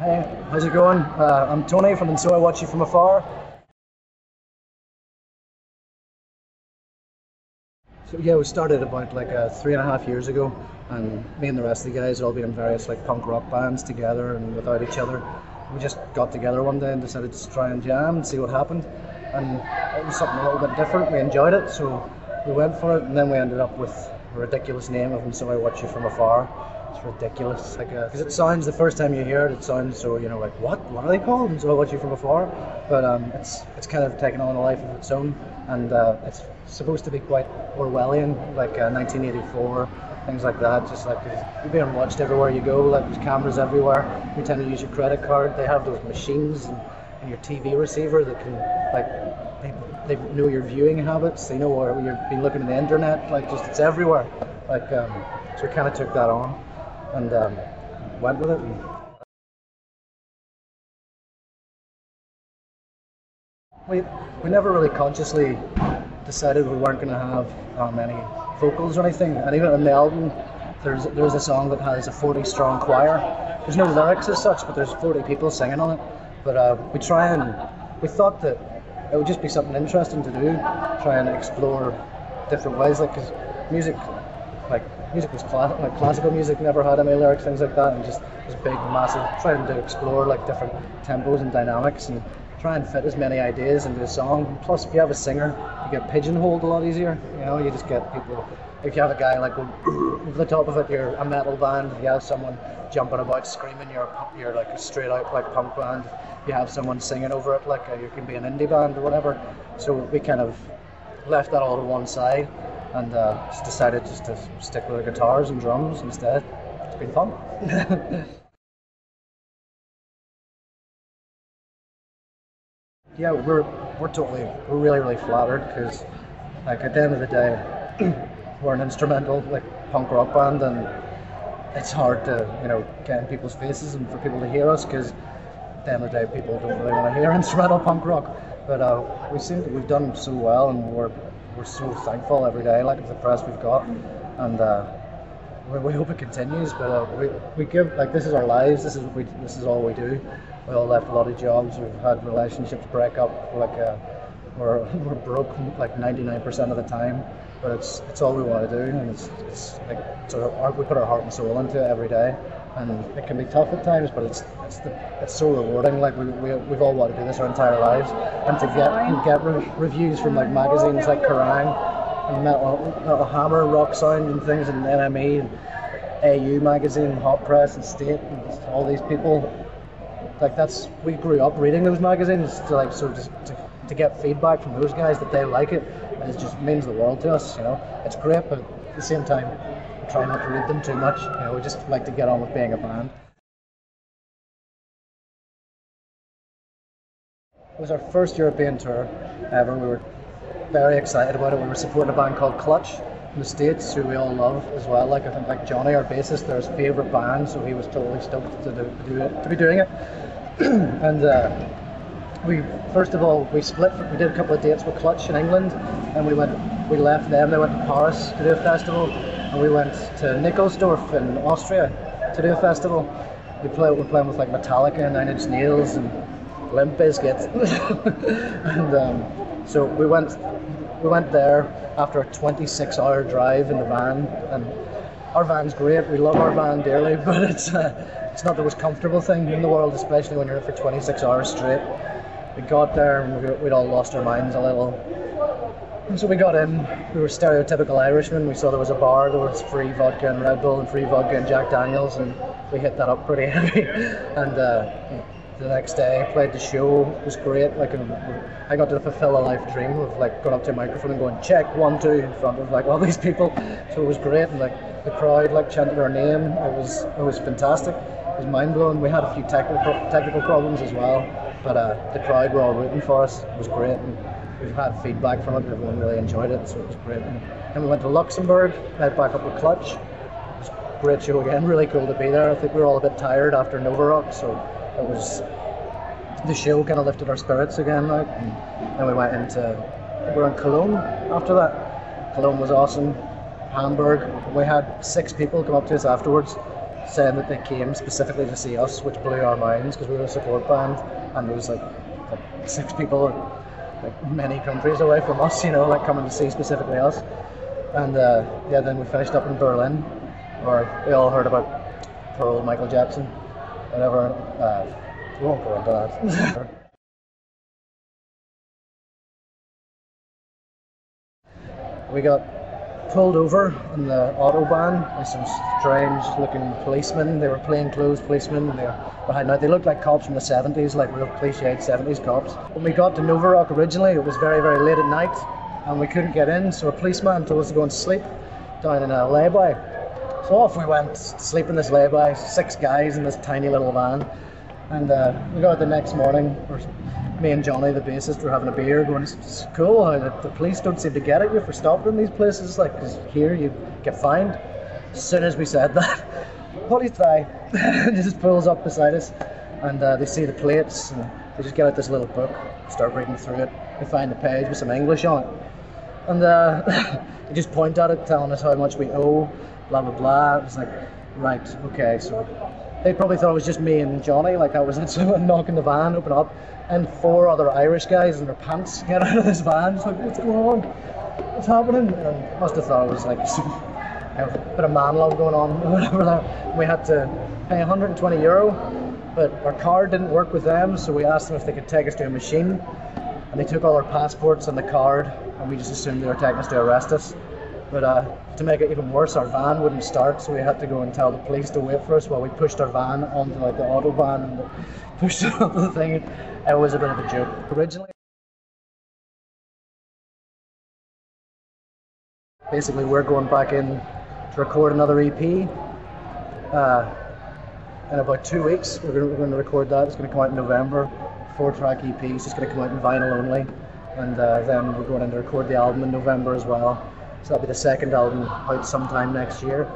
Hey, how's it going? I'm Tony from So I Watch You From Afar. So yeah, we started about like 3.5 years ago, and me and the rest of the guys had all been in various like punk rock bands together and without each other. We just got together one day and decided to try and jam and see what happened, and it was something a little bit different. We enjoyed it, so we went for it, and then we ended up with a ridiculous name of So I Watch You From Afar. It's ridiculous, like because it sounds, the first time you hear it, it sounds so, you know, like what are they called? And So I Watch You From Afar, but it's kind of taken on a life of its own, and it's supposed to be quite Orwellian, like 1984, things like that. Just like you're being watched everywhere you go, like there's cameras everywhere. You tend to use your credit card. They have those machines and your TV receiver that can like they know your viewing habits. They know where you've been looking at the internet. Like just it's everywhere. Like so we kind of took that on and went with it. We never really consciously decided we weren't going to have any vocals or anything, and even on the album there's a song that has a 40 strong choir. There's no lyrics as such, but there's 40 people singing on it. But we thought that it would just be something interesting to do, try and explore different ways, like because music was like classical music never had any lyrics, things like that, and just was big, massive, trying to explore like different tempos and dynamics and try and fit as many ideas into a song. Plus, if you have a singer, you get pigeonholed a lot easier. You know, you just get people. If you have a guy like over the top of it, you're a metal band. If you have someone jumping about, screaming, you're like a straight out like punk band. If you have someone singing over it, like you can be an indie band or whatever. So we kind of left that all to one side and just decided just to stick with the guitars and drums instead. It's been fun. Yeah, we're really flattered, because like at the end of the day we're an instrumental like punk rock band, and it's hard to, you know, get in people's faces and for people to hear us, because at the end of the day people don't really want to hear instrumental punk rock. But we've done so well, and we're so thankful every day, like, of the press we've got, and we hope it continues. But we give, like, this is our lives. This is all we do. We all left a lot of jobs. We've had relationships break up. Like we're broke like 99% of the time. But it's all we want to do, and it's like we put our heart and soul into it every day. And it can be tough at times, but it's so rewarding. Like we've all wanted to do this our entire lives, and to get reviews from like magazines like Curreri and Metal Hammer, Rock Sound, and things, and NME, and AU magazine, Hot Press, and State, and all these people. Like we grew up reading those magazines, to get feedback from those guys that they like it, it just means the world to us. You know, it's great, but at the same time, we try not to read them too much. You know, we just like to get on with being a band. It was our first European tour ever. We were very excited about it. We were supporting a band called Clutch in the States, who we all love as well. Like, I think like Johnny, our bassist, they're his favourite band, so he was totally stoked to be doing it. And we split. We did a couple of dates with Clutch in England, and we left them. They went to Paris to do a festival, and we went to Nickelsdorf in Austria to do a festival. We're playing with like Metallica and Nine Inch Nails and Limp Bizkit. And so we went there after a 26-hour drive in the van, and our van's great. We love our van dearly, but it's not the most comfortable thing in the world, especially when you're in for 26 hours straight. We got there and we'd all lost our minds a little. And so we got in, we were stereotypical Irishmen. We saw there was a bar, there was free vodka and Red Bull and free vodka and Jack Daniels, and we hit that up pretty heavy. And the next day I played the show. It was great. Like, I got to fulfill a life dream of like going up to a microphone and going check 1 2 in front of like all these people. So it was great, and like the crowd like chanted our name. It was fantastic. It was mind blowing. We had a few technical problems as well, but the crowd were all rooting for us. It was great, and we've had feedback from it. Everyone really enjoyed it, so it was great. And then we went to Luxembourg, met back up with Clutch. It was a great show again. Really cool to be there. I think we were all a bit tired after Nova Rock, so it was, the show kind of lifted our spirits again. Like, and then we went we were in Cologne after that. Cologne was awesome. Hamburg, we had 6 people come up to us afterwards. saying that they came specifically to see us, which blew our minds because we were a support band, and there was like 6 people like many countries away from us, you know, like coming to see specifically us. And yeah, then we finished up in Berlin, where we all heard about poor old Michael Jackson, whatever. We won't go into that. We got pulled over on the autobahn by some strange looking policemen. They were plainclothes policemen, and they were behind now. They looked like cops from the 70s, like real cliched 70s cops. When we got to Novarock originally, it was very, very late at night, and we couldn't get in, so a policeman told us to go and sleep down in a lay-by. So off we went to sleep in this lay-by, 6 guys in this tiny little van. And we got it the next morning. Me and Johnny, the bassist, were having a beer, going, "It's cool how the police don't seem to get at you for stopping in these places. Like, 'cause here you get fined." As soon as we said that, police guy just pulls up beside us, and they see the plates, and they just get out this little book, start reading through it. They find a page with some English on it, and they just point at it, telling us how much we owe, blah blah blah. It was like, right, okay, so. They probably thought it was just me and Johnny, like that was it. So I knocking the van, open up, and 4 other Irish guys in their pants get out of this van. It's like, what's going on? What's happening? And must have thought it was like a bit of man love going on, or whatever that. We had to pay €120, but our card didn't work with them, so we asked them if they could take us to a machine, and they took all our passports and the card, and we just assumed they were taking us to arrest us. But to make it even worse, our van wouldn't start, so we had to go and tell the police to wait for us while we pushed our van onto like the autobahn and pushed it onto the thing. It was a bit of a joke. Originally, basically, we're going back in to record another EP. In about 2 weeks, we're going to record that. It's going to come out in November. 4-track EP. It's just going to come out in vinyl only, and then we're going in to record the album in November as well. So that'll be the second album out sometime next year.